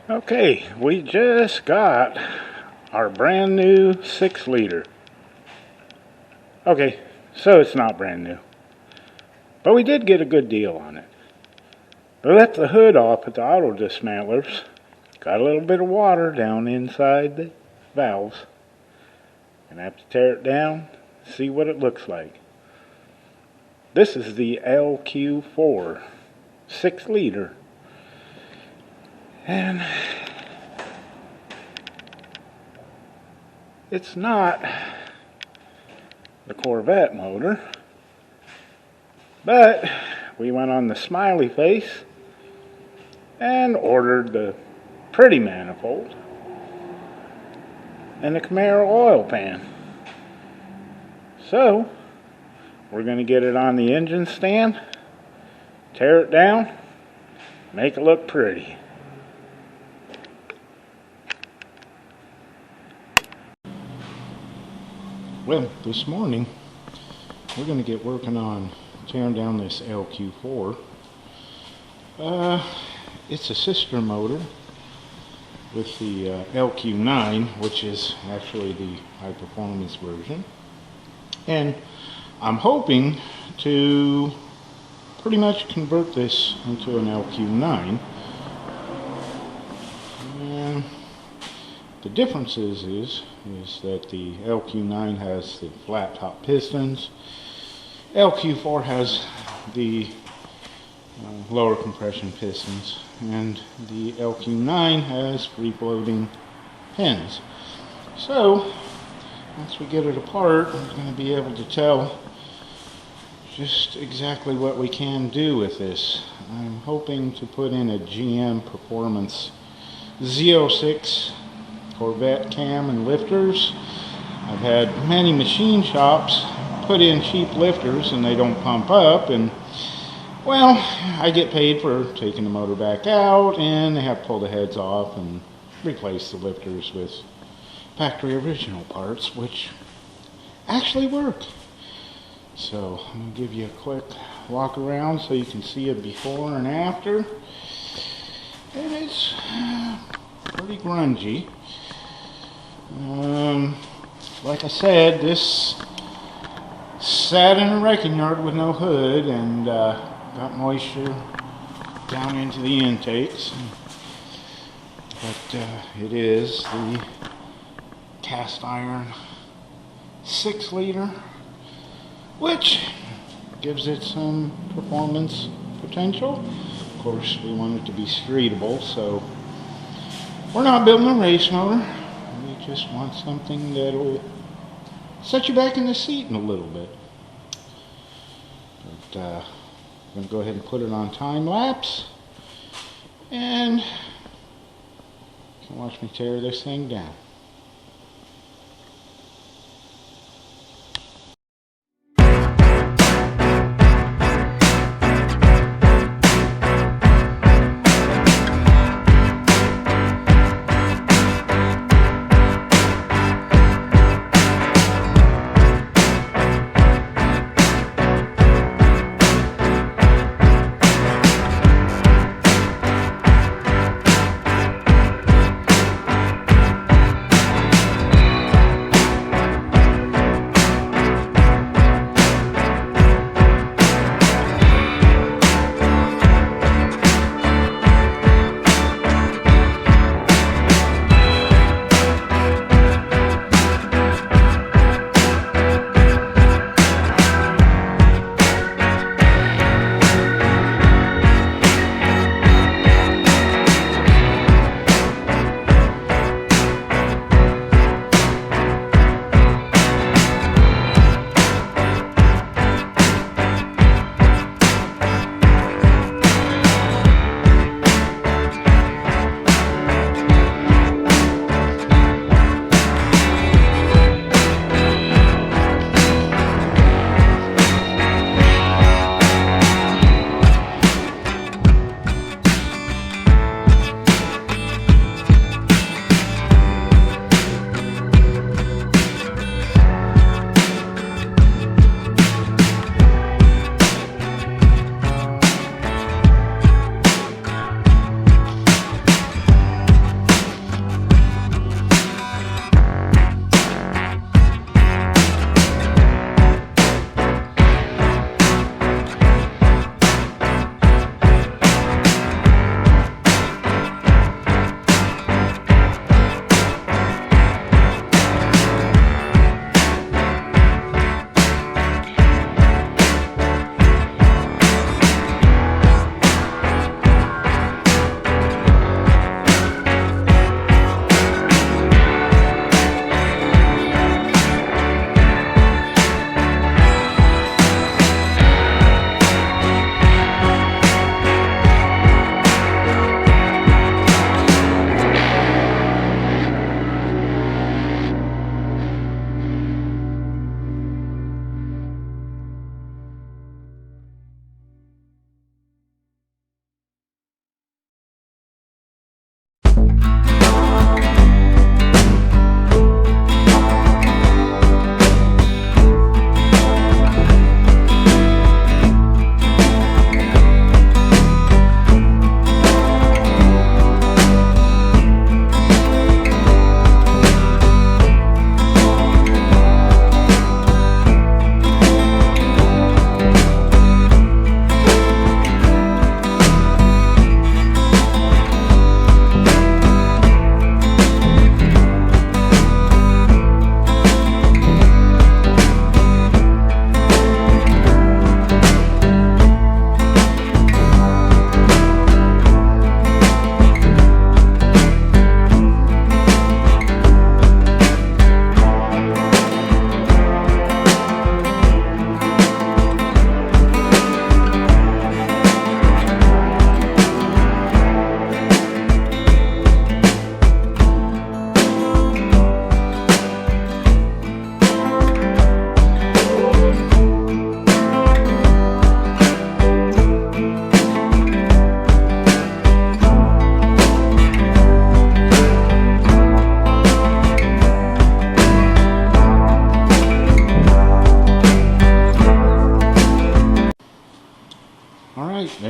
Okay, we just got our brand new 6-liter. Okay, so it's not brand new, but we did get a good deal on it. We left the hood off at the auto dismantlers. Got a little bit of water down inside the valves. Gonna have to tear it down, see what it looks like. This is the LQ4 6-liter. And it's not the Corvette motor, but we went on the smiley face and ordered the pretty manifold and the Camaro oil pan. So we're going to get it on the engine stand, tear it down, make it look pretty. Well, this morning we're going to get working on tearing down this LQ4. It's a sister motor with the LQ9, which is actually the high performance version. And I'm hoping to pretty much convert this into an LQ9. And the difference is that the LQ9 has the flat top pistons. LQ4 has the lower compression pistons, and the LQ9 has free floating pins. So once we get it apart, we're going to be able to tell just exactly what we can do with this. I'm hoping to put in a GM Performance Z06 Corvette cam and lifters. I've had many machine shops put in cheap lifters and they don't pump up, and well, I get paid for taking the motor back out, and they have to pull the heads off and replace the lifters with factory original parts, which actually work. So I'm going to give you a quick walk around so you can see a before and after. And it's pretty grungy. Like I said, this sat in a wrecking yard with no hood and got moisture down into the intakes. But it is the cast iron 6-liter, which gives it some performance potential. Of course, we want it to be streetable, so we're not building a race motor. We just want something that'll set you back in the seat in a little bit. But I'm going to go ahead and put it on time lapse, and you can watch me tear this thing down.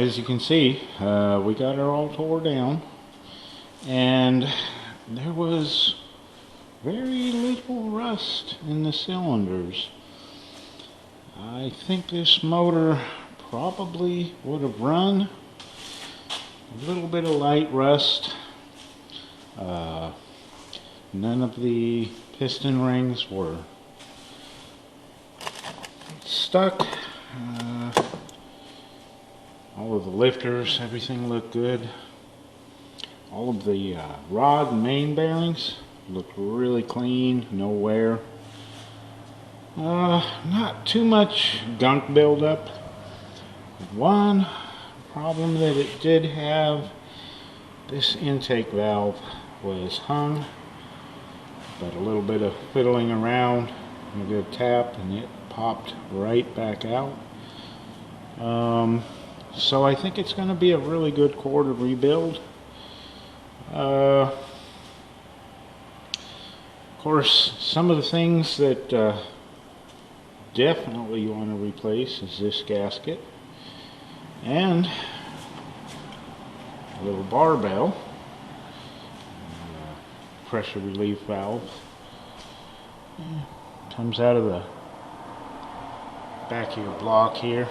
as you can see, we got her all tore down, and there was very little rust in the cylinders. I think this motor probably would have run. A little bit of light rust. None of the piston rings were stuck. All of the lifters, everything looked good. All of the rod and main bearings looked really clean, no wear. Not too much gunk buildup. One problem that it did have, this intake valve was hung, but a little bit of fiddling around, a good tap, and it popped right back out. So I think it's going to be a really good core to rebuild. Of course, some of the things that definitely you want to replace is this gasket and a little barbell, pressure relief valve. Comes out of the back of your block here.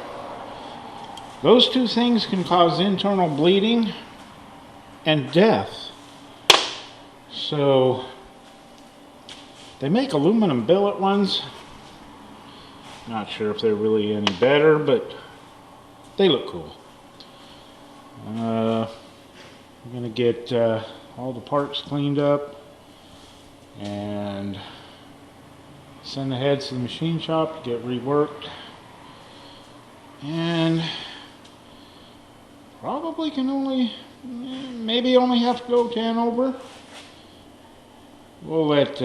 Those two things can cause internal bleeding and death. So they make aluminum billet ones. Not sure if they're really any better, but they look cool. I'm gonna get all the parts cleaned up and send the heads to the machine shop to get reworked, and probably can maybe only have to go 10 over. We'll let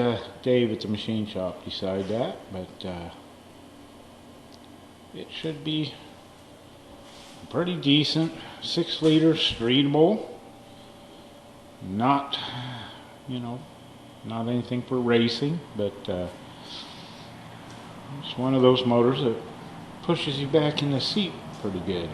Dave at the machine shop decide that, but it should be pretty decent. 6 liter streetable. Not, not anything for racing, but it's one of those motors that pushes you back in the seat pretty good.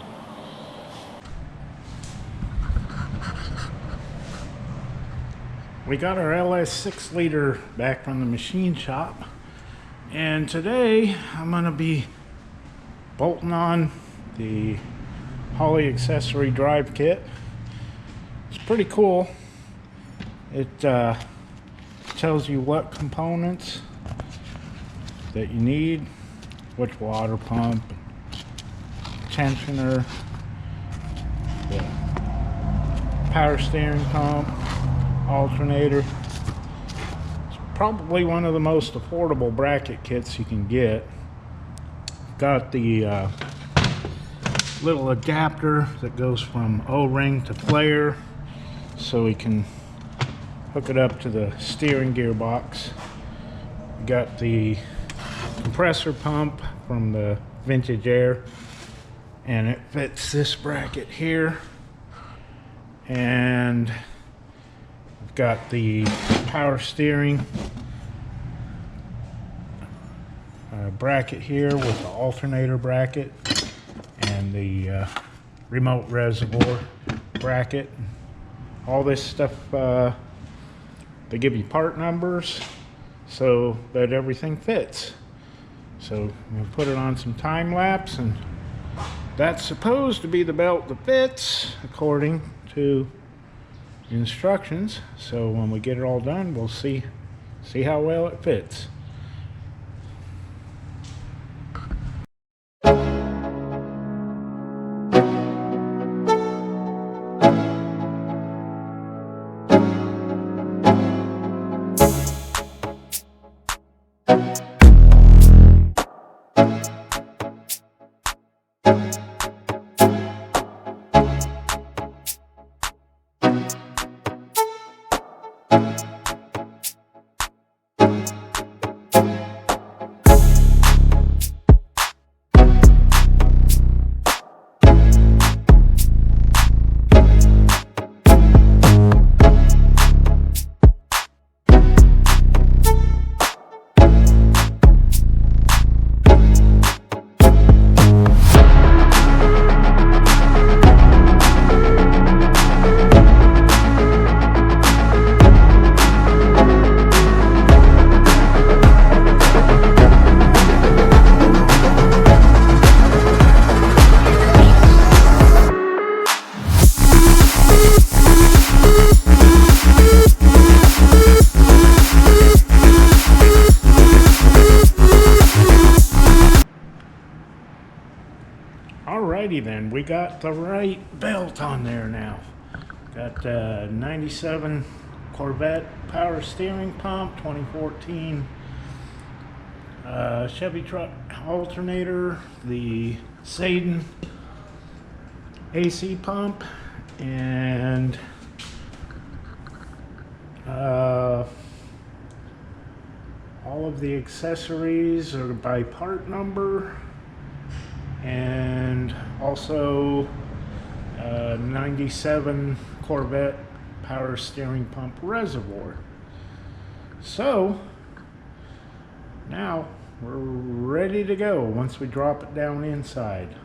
We got our LS 6 liter back from the machine shop, and today I'm going to be bolting on the Holley accessory drive kit. It's pretty cool. It tells you what components that you need, which water pump, tensioner, the power steering pump, alternator. It's probably one of the most affordable bracket kits you can get. Got the little adapter that goes from O-ring to flare, so we can hook it up to the steering gearbox. Got the compressor pump from the Vintage Air, and it fits this bracket here. And I've got the power steering bracket here with the alternator bracket and the remote reservoir bracket. All this stuff, they give you part numbers so that everything fits. So we'll put it on some time lapse, and that's supposed to be the belt that fits according to instructions. So when we get it all done, we'll see how well it fits. Alrighty then, we got the right belt on there now. Got 97 Corvette power steering pump, 2014 Chevy truck alternator, the Satan AC pump, and all of the accessories are by part number, and also 97 Corvette power steering pump reservoir. So now we're ready to go once we drop it down inside.